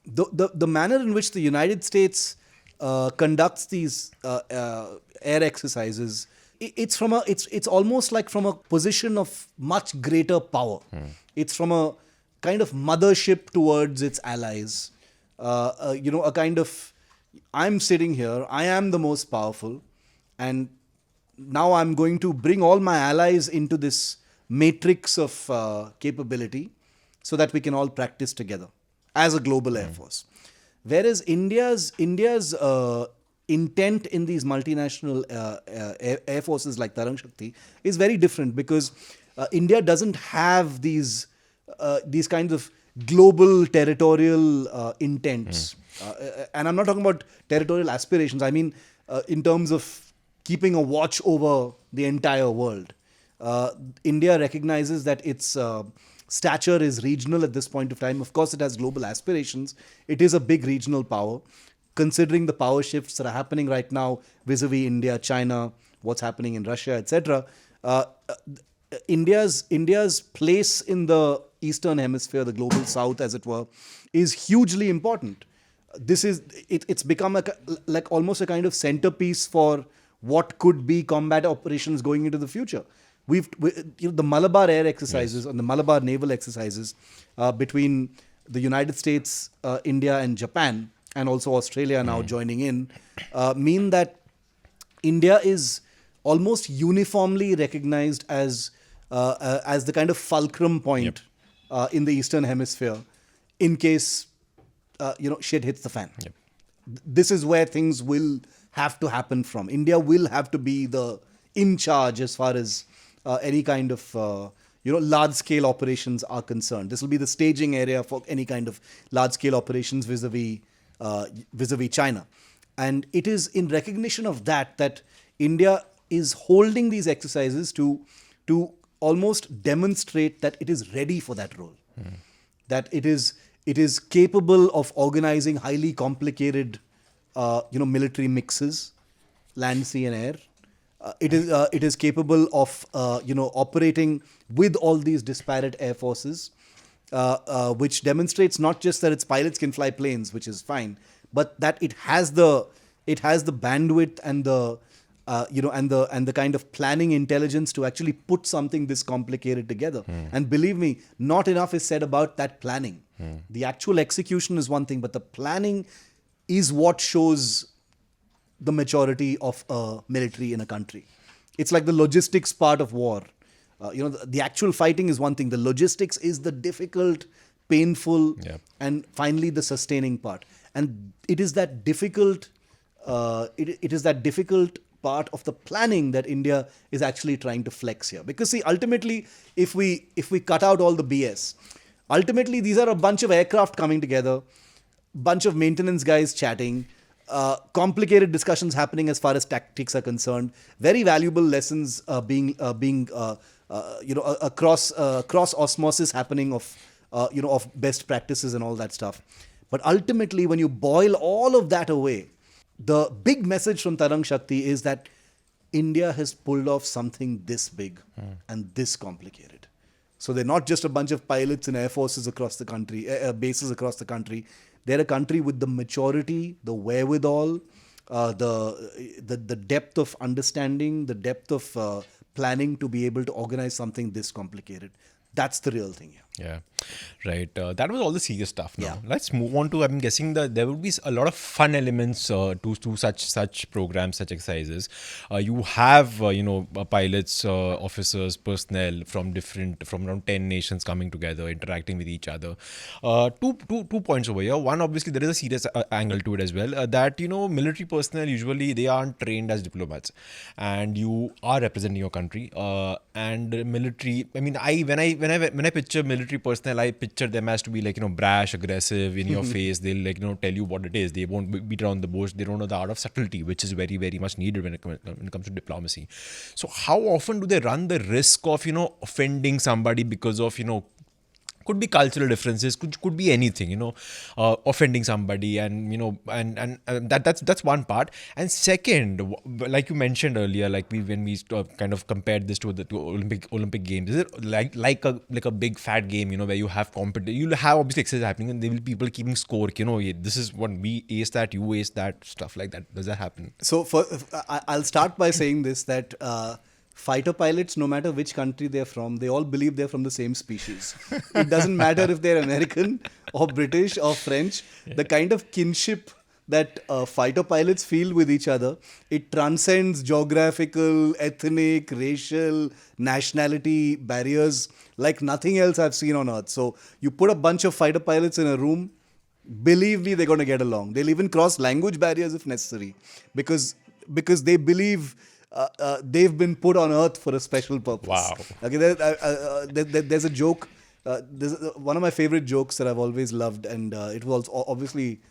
S1: The manner in which the United States conducts these air exercises, it's almost like from a position of much greater power. It's from a kind of mothership towards its allies. A kind of, I'm sitting here, I am the most powerful, and now I'm going to bring all my allies into this matrix of capability so that we can all practice together as a global air force. Whereas India's intent in these multinational air forces like Tarang Shakti is very different, because India doesn't have these kinds of global territorial intents. And I'm not talking about territorial aspirations. I mean, in terms of keeping a watch over the entire world. India recognizes that its stature is regional at this point of time. Of course, it has global aspirations. It is a big regional power. Considering the power shifts that are happening right now vis-a-vis India, China, what's happening in Russia, etc., India's place in the Eastern Hemisphere, the global South, as it were, is hugely important. It's become like almost a kind of centerpiece for what could be combat operations going into the future. The Malabar air exercises and the Malabar naval exercises between the United States, India, and Japan, and also Australia now joining in, mean that India is almost uniformly recognized as the kind of fulcrum point in the Eastern Hemisphere in case shit hits the fan. This is where things will have to happen from. India will have to be the in charge as far as any kind of large-scale operations are concerned. This will be the staging area for any kind of large-scale operations vis-a-vis China. And it is in recognition of that India is holding these exercises to almost demonstrate that it is ready for that role. That it is capable of organizing highly complicated military mixes, land, sea, and air. It is capable of operating with all these disparate air forces, which demonstrates not just that its pilots can fly planes, which is fine, but that it has the bandwidth and the kind of planning intelligence to actually put something this complicated together. And believe me, not enough is said about that planning. The actual execution is one thing, but the planning is what shows the maturity of a military in a country. It's like the logistics part of war. The actual fighting is one thing. The logistics is the difficult, painful, and finally the sustaining part. And it is that difficult. It is that difficult part of the planning that India is actually trying to flex here. Because see, ultimately, if we cut out all the BS, ultimately these are a bunch of aircraft coming together, bunch of maintenance guys chatting, complicated discussions happening as far as tactics are concerned, very valuable lessons being across osmosis happening of best practices and all that stuff. But ultimately, when you boil all of that away, the big message from Tarang Shakti is that India has pulled off something this big and this complicated. So they're not just a bunch of pilots and air forces across the country, bases across the country. They're a country with the maturity, the wherewithal, the depth of understanding, the depth of planning to be able to organize something this complicated. That's the real thing here.
S2: Yeah, right. That was all the serious stuff now.
S1: Yeah.
S2: Let's move on to, I'm guessing that there will be a lot of fun elements to such programs, such exercises. You have, pilots, officers, personnel from around 10 nations coming together, interacting with each other. Two points over here. One, obviously, there is a serious angle to it as well. That, military personnel, usually they aren't trained as diplomats. And you are representing your country. And military, I mean, when I picture military personnel, I picture them as to be like, brash, aggressive, in your face. They'll tell you what it is. They won't beat around the bush. They don't know the art of subtlety, which is very, very much needed when it comes to diplomacy. So how often do they run the risk of, offending somebody because of, could be cultural differences, could be anything, offending somebody, and that's one part. And second, like you mentioned earlier, like when we kind of compared this to Olympic games, is it like a big fat game, where you have you'll have obviously exercise happening, and there will be people keeping score, this is what we ace that, you ace that, stuff like that. Does that happen?
S1: So I'll start by saying this, that fighter pilots, no matter which country they're from, they all believe they're from the same species. It doesn't matter if they're American or British or French. Yeah. The kind of kinship that fighter pilots feel with each other, it transcends geographical, ethnic, racial, nationality barriers like nothing else I've seen on Earth. So you put a bunch of fighter pilots in a room, believe me, they're going to get along. They'll even cross language barriers if necessary, because they believe they've been put on Earth for a special purpose.
S2: Wow.
S1: Okay, there's a joke. There's one of my favorite jokes that I've always loved, and it was obviously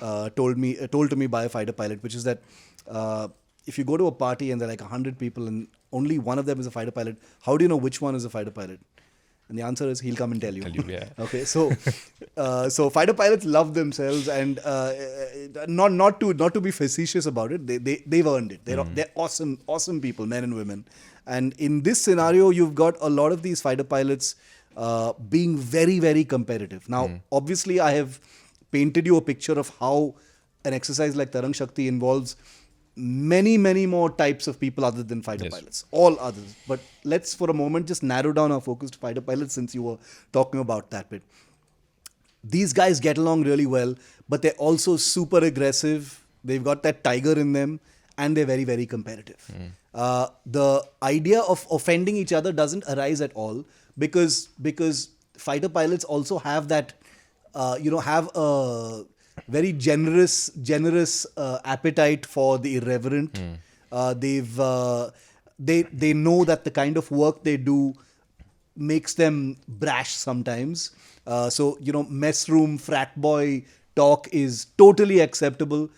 S1: told to me by a fighter pilot, which is that if you go to a party and there are like 100 people and only one of them is a fighter pilot, how do you know which one is a fighter pilot? And the answer is he'll come and tell you.
S2: Yeah.
S1: Okay, so fighter pilots love themselves, and not to be facetious about it, they've earned it. They're awesome people, men and women. And in this scenario, you've got a lot of these fighter pilots being very, very competitive. Now, obviously, I have painted you a picture of how an exercise like Tarang Shakti involves many, many more types of people other than fighter pilots, all others. But let's for a moment just narrow down our focus to fighter pilots, since you were talking about that bit. These guys get along really well, but they're also super aggressive. They've got that tiger in them, and they're very, very competitive. The idea of offending each other doesn't arise at all, because fighter pilots also have that, have a very generous appetite for the irreverent. They know that the kind of work they do makes them brash sometimes. So mess room frat boy talk is totally acceptable.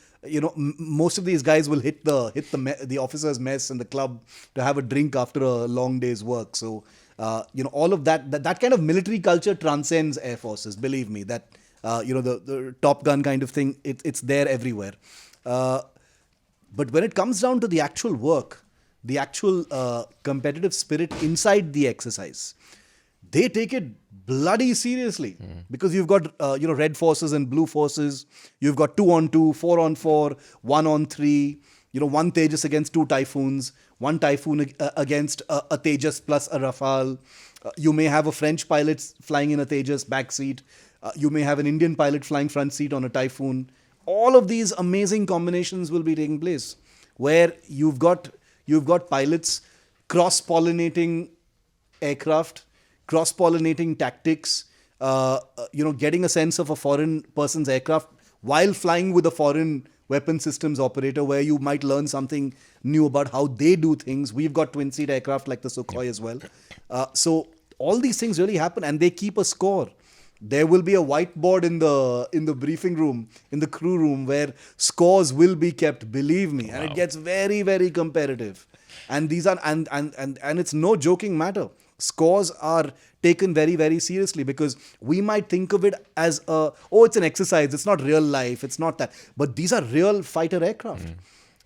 S1: Most of these guys will hit the officers' mess and the club to have a drink after a long day's work. So all of that kind of military culture transcends air forces. Believe me, that. The Top Gun kind of thing, it's there everywhere. But when it comes down to the actual work, the actual competitive spirit inside the exercise, they take it bloody seriously. Because you've got red forces and blue forces. You've got 2-on-2, 4-on-4, 1-on-3. One Tejas against 2 Typhoons, 1 Typhoon against a Tejas plus a Rafale. You may have a French pilot flying in a Tejas backseat. You may have an Indian pilot flying front seat on a Typhoon. All of these amazing combinations will be taking place, where you've got pilots cross-pollinating aircraft, cross-pollinating tactics, getting a sense of a foreign person's aircraft while flying with a foreign weapon systems operator where you might learn something new about how they do things. We've got twin-seat aircraft like the Sukhoi as well. So all these things really happen, and they keep a score. There will be a whiteboard in the briefing room, in the crew room, where scores will be kept, believe me. And it gets very, very competitive. And these are and it's no joking matter. Scores are taken very, very seriously, because we might think of it as it's an exercise, it's not real life, it's not that. But these are real fighter aircraft.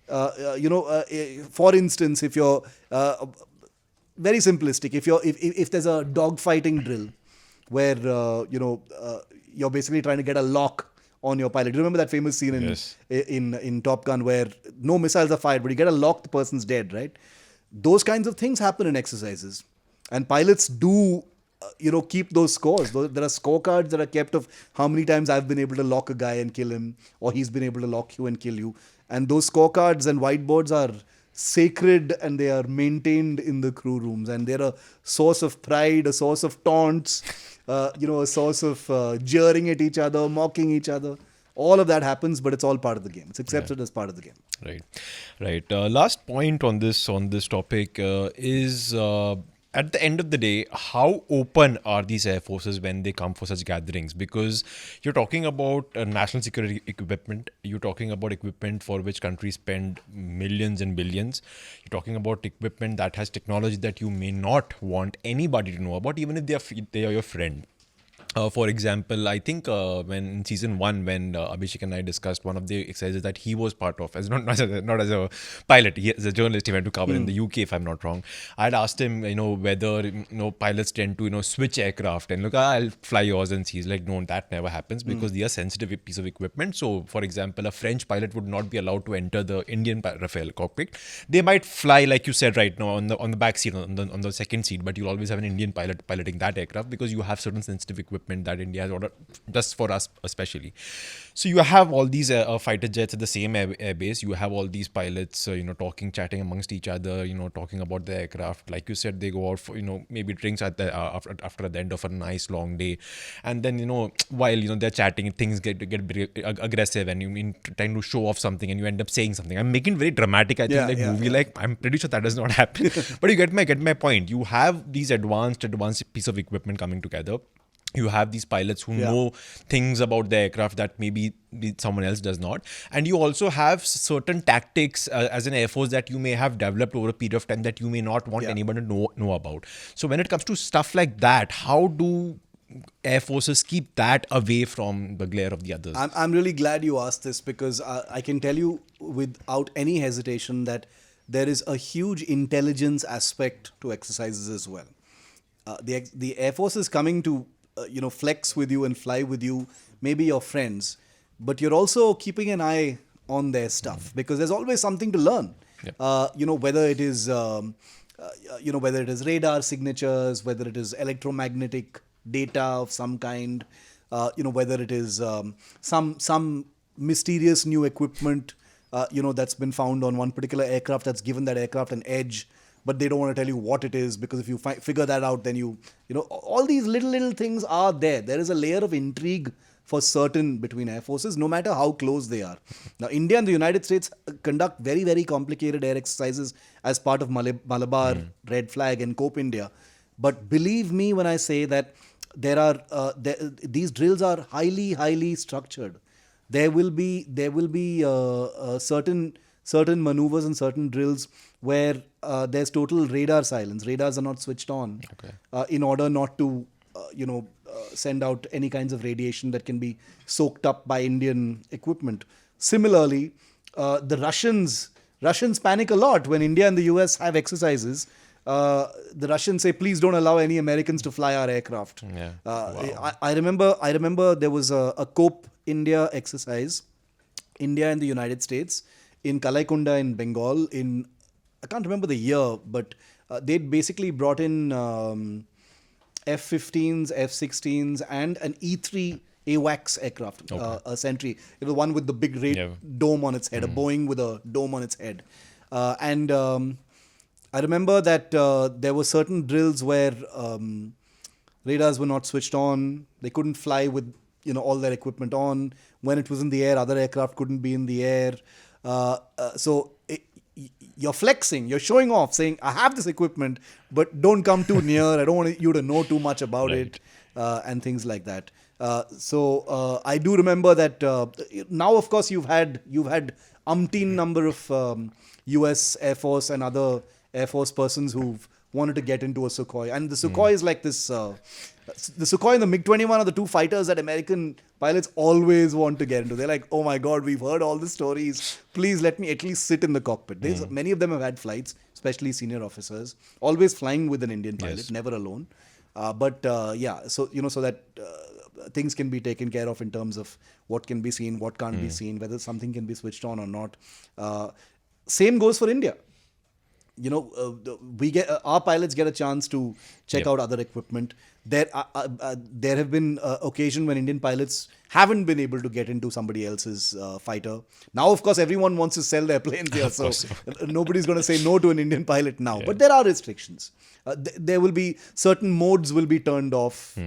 S1: For instance, if you're very simplistic, if there's a dogfighting drill where you're basically trying to get a lock on your pilot. Do you remember that famous scene in Top Gun where no missiles are fired, but you get a lock, the person's dead, right? Those kinds of things happen in exercises. And pilots do, keep those scores. There are scorecards that are kept of how many times I've been able to lock a guy and kill him, or he's been able to lock you and kill you. And those scorecards and whiteboards are sacred, and they are maintained in the crew rooms. And they're a source of pride, a source of taunts, a source of jeering at each other, mocking each other. All of that happens, but it's all part of the game. It's accepted as part of the game.
S2: Right. Last point on this topic is at the end of the day, how open are these air forces when they come for such gatherings? Because you're talking about national security equipment. You're talking about equipment for which countries spend millions and billions. You're talking about equipment that has technology that you may not want anybody to know about, even if they are your friend. For example, I think when in season 1, when Abhishek and I discussed one of the exercises that he was part of, as not as a pilot, he as a journalist, he went to cover in the UK, if I'm not wrong. I'd asked him, whether pilots tend to switch aircraft and look, I'll fly yours, and he's like, no, that never happens because they are sensitive piece of equipment. So, for example, a French pilot would not be allowed to enter the Indian Rafale cockpit. They might fly, like you said right now, on the back seat, on the second seat, but you'll always have an Indian pilot piloting that aircraft because you have certain sensitive equipment that India has ordered just for us especially. So you have all these fighter jets at the same air base. You have all these pilots, chatting amongst each other, talking about the aircraft. Like you said, they go out for, maybe drinks after the end of a nice long day. And then, while, they're chatting, things get very aggressive, and you mean trying to show off something and you end up saying something. I'm making it very dramatic, I think, movie. Like, I'm pretty sure that does not happen. But you get my point. You have these advanced piece of equipment coming together. You have these pilots who know things about the aircraft that maybe someone else does not. And you also have certain tactics as an Air Force that you may have developed over a period of time that you may not want anyone to know about. So when it comes to stuff like that, how do Air Forces keep that away from the glare of the others?
S1: I'm really glad you asked this, because I can tell you without any hesitation that there is a huge intelligence aspect to exercises as well. The Air Force is coming to flex with you and fly with you, maybe your friends, but you're also keeping an eye on their stuff, because there's always something to learn. Whether it is radar signatures, whether it is electromagnetic data of some kind, whether it is some mysterious new equipment, that's been found on one particular aircraft that's given that aircraft an edge, but they don't want to tell you what it is, because if you figure that out, then all these little things are there. There is a layer of intrigue for certain between air forces, no matter how close they are. Now, India and the United States conduct very, very complicated air exercises as part of Malabar, Red Flag and Cope India. But believe me when I say that these drills are highly, highly structured. There will be certain maneuvers and certain drills where there's total radar silence. Radars are not switched on in order not to, send out any kinds of radiation that can be soaked up by Indian equipment. Similarly, the Russians panic a lot when India and the US have exercises. The Russians say, please don't allow any Americans to fly our aircraft. I remember there was a Cope India exercise, India and the United States, in Kalaikunda in Bengal, I can't remember the year, but they'd basically brought in F-15s, F-16s, and an E-3 AWACS aircraft, a Sentry. It was one with the big dome on its head, a Boeing with a dome on its head. And I remember that there were certain drills where radars were not switched on. They couldn't fly with all their equipment on. When it was in the air, other aircraft couldn't be in the air. You're flexing, you're showing off, saying, I have this equipment, but don't come too near. I don't want you to know too much about it, and things like that. I do remember that now, of course, you've had umpteen number of US Air Force and other Air Force persons who've wanted to get into a Sukhoi. And the Sukhoi is like this... the Sukhoi and the MiG-21 are the two fighters that American pilots always want to get into. They're like, oh my God, we've heard all the stories. Please let me at least sit in the cockpit. Many of them have had flights, especially senior officers, always flying with an Indian pilot, never alone. So that things can be taken care of in terms of what can be seen, what can't be seen, whether something can be switched on or not. Same goes for India. Our pilots get a chance to check out other equipment. There have been occasions when Indian pilots haven't been able to get into somebody else's fighter. Now, of course, everyone wants to sell their planes here, so nobody's going to say no to an Indian pilot now. But there are restrictions. There will be certain modes will be turned off.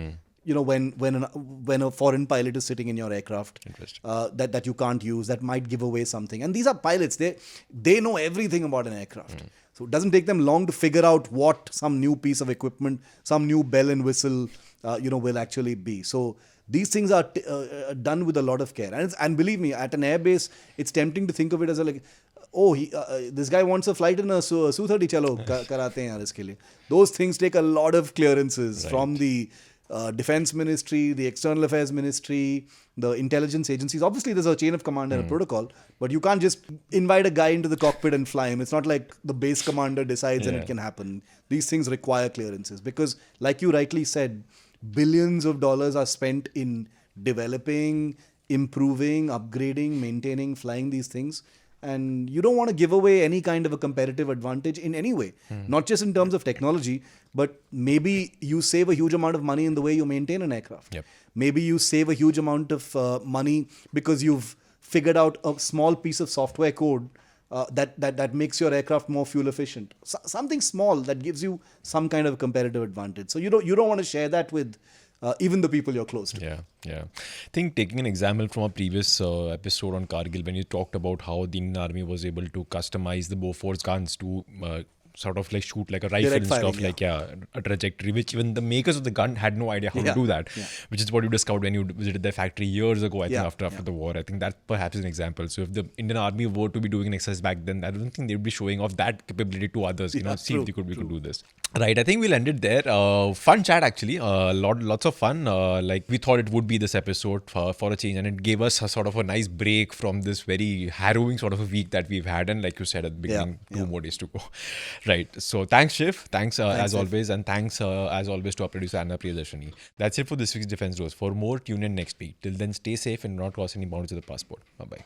S1: When a foreign pilot is sitting in your aircraft, that you can't use, that might give away something. And these are pilots; they know everything about an aircraft. So it doesn't take them long to figure out what some new piece of equipment, some new bell and whistle, will actually be. So these things are done with a lot of care. And believe me, at an airbase, it's tempting to think of it as this guy wants a flight in a Su-30, chalo, karate hain yaar iske liye. Those things take a lot of clearances from the Defense Ministry, the External Affairs Ministry, the intelligence agencies. Obviously, there's a chain of command and a protocol, but you can't just invite a guy into the cockpit and fly him. It's not like the base commander decides and it can happen. These things require clearances because, like you rightly said, billions of dollars are spent in developing, improving, upgrading, maintaining, flying these things. And you don't want to give away any kind of a competitive advantage in any way, not just in terms of technology, but maybe you save a huge amount of money in the way you maintain an aircraft. Maybe you save a huge amount of money because you've figured out a small piece of software code that makes your aircraft more fuel efficient. Something small that gives you some kind of competitive advantage. So you don't want to share that with even the people you're close to.
S2: I think taking an example from a previous episode on Kargil, when you talked about how the Indian Army was able to customize the Bofors guns to sort of like shoot like a rifle
S1: Direct
S2: and
S1: firing,
S2: stuff, a trajectory, which even the makers of the gun had no idea how to do that, which is what you discovered when you visited their factory years ago, I think after the war. I think that perhaps is an example. So if the Indian Army were to be doing an exercise back then, I don't think they would be showing off that capability to others, see if we could do this. Right, I think we'll end it there. Fun chat actually, lots of fun. Like we thought it would be this episode for a change, and it gave us a sort of a nice break from this very harrowing sort of a week that we've had. And like you said at the beginning, 2 more days to go. Right, so thanks Shiv, thanks as always, and thanks as always to our producer Anna Priyadarshini. That's it for this week's Defense Dose. For more, tune in next week. Till then, stay safe and not cross any boundaries of the passport. Bye bye.